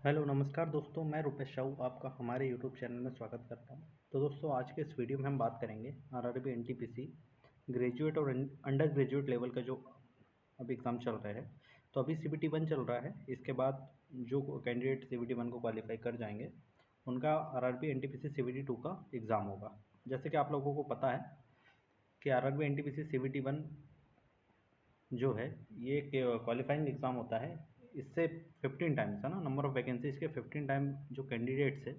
Hello नमस्कार दोस्तों, मैं रुपेश साहू आपका हमारे यूट्यूब चैनल में स्वागत करता हूं। तो दोस्तों, आज के इस वीडियो में हम बात करेंगे आरआरबी एनटीपीसी ग्रेजुएट और अंडर ग्रेजुएट लेवल का जो अभी एग्ज़ाम चल रहा है। तो अभी सीबीटी 1 चल रहा है। इसके बाद जो कैंडिडेट सीबीटी 1 को क्वालिफाई कर जाएंगे उनका आरआरबी एनटीपीसी सीबीटी 2 का एग्ज़ाम होगा। जैसे कि आप लोगों को पता है कि आरआरबी एनटीपीसी सीबीटी 1 जो है ये एक क्वालिफाइंग एग्ज़ाम होता है। इससे 15 टाइम्स है ना, नंबर ऑफ़ वैकेंसीज़ के 15 टाइम जो कैंडिडेट्स है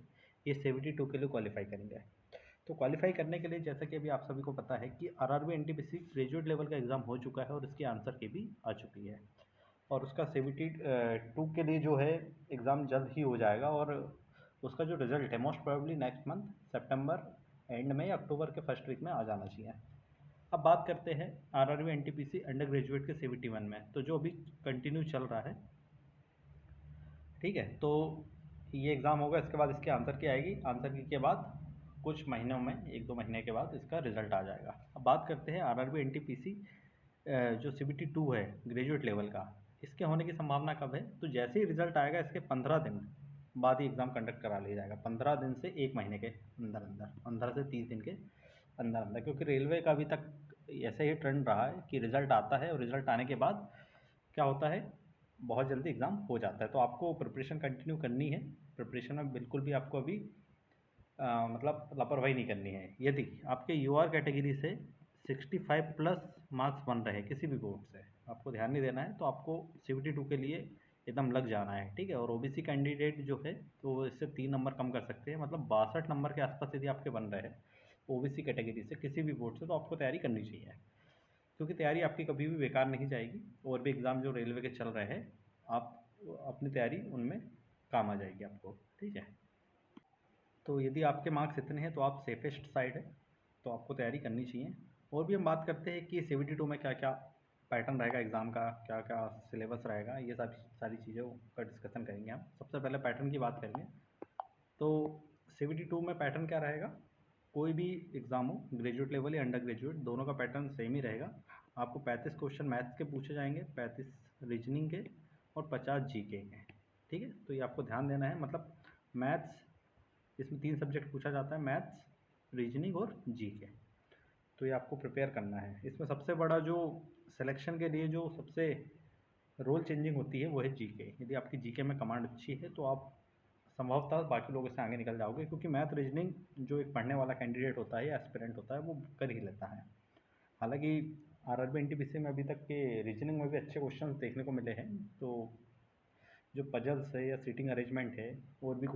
ये सीबीटी 2 के लिए क्वालिफाई करेंगे। तो क्वालिफाई करने के लिए जैसा कि अभी आप सभी को पता है कि आरआरबी एनटीपीसी ग्रेजुएट लेवल का एग्ज़ाम हो चुका है और इसकी आंसर की भी आ चुकी है। और उसका सीबीटी 2 के लिए जो है एग्ज़ाम जल्द ही हो जाएगा और उसका जो रिज़ल्ट है most probably next month September and में या अक्टूबर के फर्स्ट वीक में आ जाना चाहिए। अब बात करते हैं आरआरबी एनटीपीसी अंडर ग्रेजुएट के सीबीटी 1 में, तो जो अभी कंटिन्यू चल रहा है, ठीक है। तो ये एग्ज़ाम होगा, इसके बाद इसकी आंसर की आएगी। आंसर की के बाद कुछ महीनों में, 1-2 महीने के बाद इसका रिजल्ट आ जाएगा। अब बात करते हैं आरआरबी एनटीपीसी जो सीबीटी 2 है ग्रेजुएट लेवल का, इसके होने की संभावना कब है। तो जैसे ही रिजल्ट आएगा इसके 15 दिन बाद ही एग्ज़ाम कंडक्ट करा लिया जाएगा। 15 दिन से 1 महीने के अंदर अंदर, 15 से 30 दिन के अंदर अंदर, क्योंकि रेलवे का अभी तक ऐसे ही ट्रेंड रहा है कि रिज़ल्ट आता है और रिज़ल्ट आने के बाद क्या होता है, बहुत जल्दी एग्ज़ाम हो जाता है। तो आपको प्रिपरेशन कंटिन्यू करनी है। प्रिपरेशन में बिल्कुल भी आपको अभी मतलब लापरवाही नहीं करनी है। यदि आपके यूआर कैटेगरी से 65 प्लस मार्क्स बन रहे हैं किसी भी बोर्ड से, आपको ध्यान नहीं देना है। तो आपको सीबीटी 2 के लिए एकदम लग जाना है, ठीक है। और ओबीसी कैंडिडेट जो है तो इससे 3 नंबर कम कर सकते हैं, मतलब 62 नंबर के आसपास यदि आपके बन रहे हैं ओबीसी कैटेगरी से किसी भी बोर्ड से, तो आपको तैयारी करनी चाहिए, क्योंकि तैयारी आपकी कभी भी बेकार नहीं जाएगी। और भी एग्ज़ाम जो रेलवे के चल रहे हैं, आप अपनी तैयारी उनमें काम आ जाएगी आपको, ठीक है। तो यदि आपके मार्क्स इतने हैं तो आप सेफेस्ट साइड है, तो आपको तैयारी करनी चाहिए। और भी हम बात करते हैं कि सीबीटी 2 में क्या क्या पैटर्न रहेगा एग्ज़ाम का, क्या क्या सिलेबस रहेगा, ये सारी चीज़ों का डिस्कशन करेंगे हम। सबसे पहले पैटर्न की बात करेंगे। तो सीबीटी 2 में पैटर्न क्या रहेगा, कोई भी एग्ज़ाम हो, ग्रेजुएट लेवल या अंडर ग्रेजुएट, दोनों का पैटर्न सेम ही रहेगा। आपको 35 क्वेश्चन मैथ्स के पूछे जाएंगे, 35 रीजनिंग के और 50 जीके के, ठीक है। तो ये आपको ध्यान देना है। मतलब मैथ्स, इसमें 3 सब्जेक्ट पूछा जाता है, मैथ्स, रीजनिंग और जीके। तो ये आपको प्रिपेयर करना है। इसमें सबसे बड़ा जो सिलेक्शन के लिए जो सबसे रोल चेंजिंग होती है वो है जीके। यदि आपकी जीके में कमांड अच्छी है तो आप संभवतः बाकी लोगों से आगे निकल जाओगे, क्योंकि मैथ रीजनिंग जो एक पढ़ने वाला कैंडिडेट होता है या एस्पिरेंट होता है वो कर ही लेता है। हालांकि आरआरबी एनटीपीसी में अभी तक के रीजनिंग में भी अच्छे क्वेश्चंस देखने को मिले हैं। तो जो पजल्स है या सीटिंग अरेंजमेंट है, और भी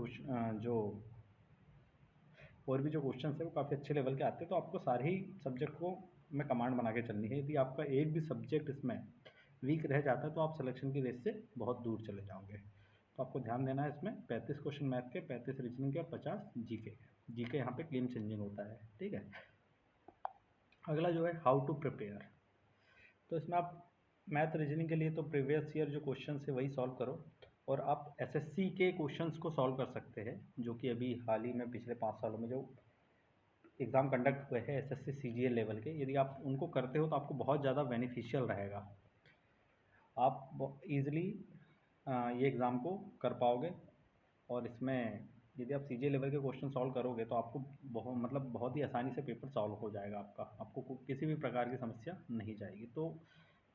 जो क्वेश्चंस है वो काफ़ी अच्छे लेवल के आते हैं। तो आपको सारे ही सब्जेक्ट को में कमांड बना के चलनी है। यदि आपका एक भी सब्जेक्ट इसमें वीक रह जाता है तो आप सिलेक्शन की रेस से बहुत दूर चले जाओगे। तो आपको ध्यान देना है इसमें 35 क्वेश्चन मैथ के, 35 रीजनिंग के और 50 जीके के। जीके यहाँ पे गेम चेंजिंग होता है, ठीक है। अगला जो है हाउ टू प्रिपेयर। तो इसमें आप मैथ रीजनिंग के लिए तो प्रीवियस ईयर जो क्वेश्चन है वही सॉल्व करो, और आप एसएससी के क्वेश्चंस को सॉल्व कर सकते हैं, जो कि अभी हाल ही में पिछले 5 सालों में जो एग्ज़ाम कंडक्ट हुए हैं एसएससी सीजीएल लेवल के, यदि आप उनको करते हो तो आपको बहुत ज़्यादा बेनिफिशियल रहेगा। आप ईज़िली ये एग्ज़ाम को कर पाओगे। और इसमें यदि आप सीजीएल लेवल के क्वेश्चन सॉल्व करोगे तो आपको बहुत ही आसानी से पेपर सॉल्व हो जाएगा आपका। आपको किसी भी प्रकार की समस्या नहीं जाएगी। तो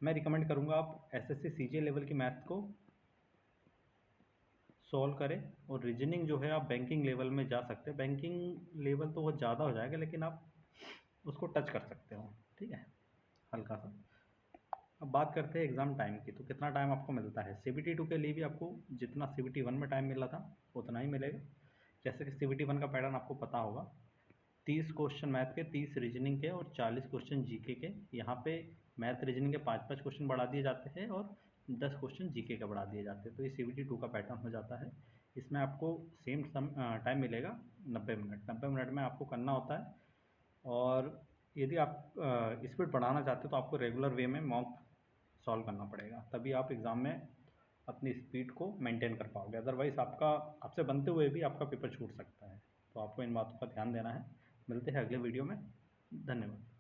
मैं रिकमेंड करूँगा आप एसएससी सीजीएल लेवल की मैथ को सॉल्व करें। और रीजनिंग जो है आप बैंकिंग लेवल में जा सकते हैं। बैंकिंग लेवल तो बहुत ज़्यादा हो जाएगा, लेकिन आप उसको टच कर सकते हो, ठीक है, हल्का सा। अब बात करते हैं एग्ज़ाम टाइम की। तो कितना टाइम आपको मिलता है सीबीटी 2 के लिए भी आपको जितना सीबीटी 1 में टाइम मिला था उतना ही मिलेगा। जैसे कि सीबीटी 1 का पैटर्न आपको पता होगा, 30 क्वेश्चन मैथ के, 30 रीजनिंग के और 40 क्वेश्चन जीके के। यहाँ पे मैथ रीजनिंग के 5-5 क्वेश्चन बढ़ा दिए जाते हैं और 10 क्वेश्चन जीके के बढ़ा दिए जाते हैं। तो ये सीबीटी 2 का पैटर्न हो जाता है। इसमें आपको सेम टाइम मिलेगा 90 मिनट। 90 मिनट में आपको करना होता है। और यदि आप स्पीड बढ़ाना चाहते हो तो आपको रेगुलर वे में मॉक सॉल्व करना पड़ेगा, तभी आप एग्ज़ाम में अपनी स्पीड को मेंटेन कर पाओगे। अदरवाइज़ आपसे बनते हुए भी आपका पेपर छूट सकता है। तो आपको इन बातों का ध्यान देना है। मिलते हैं अगले वीडियो में। धन्यवाद।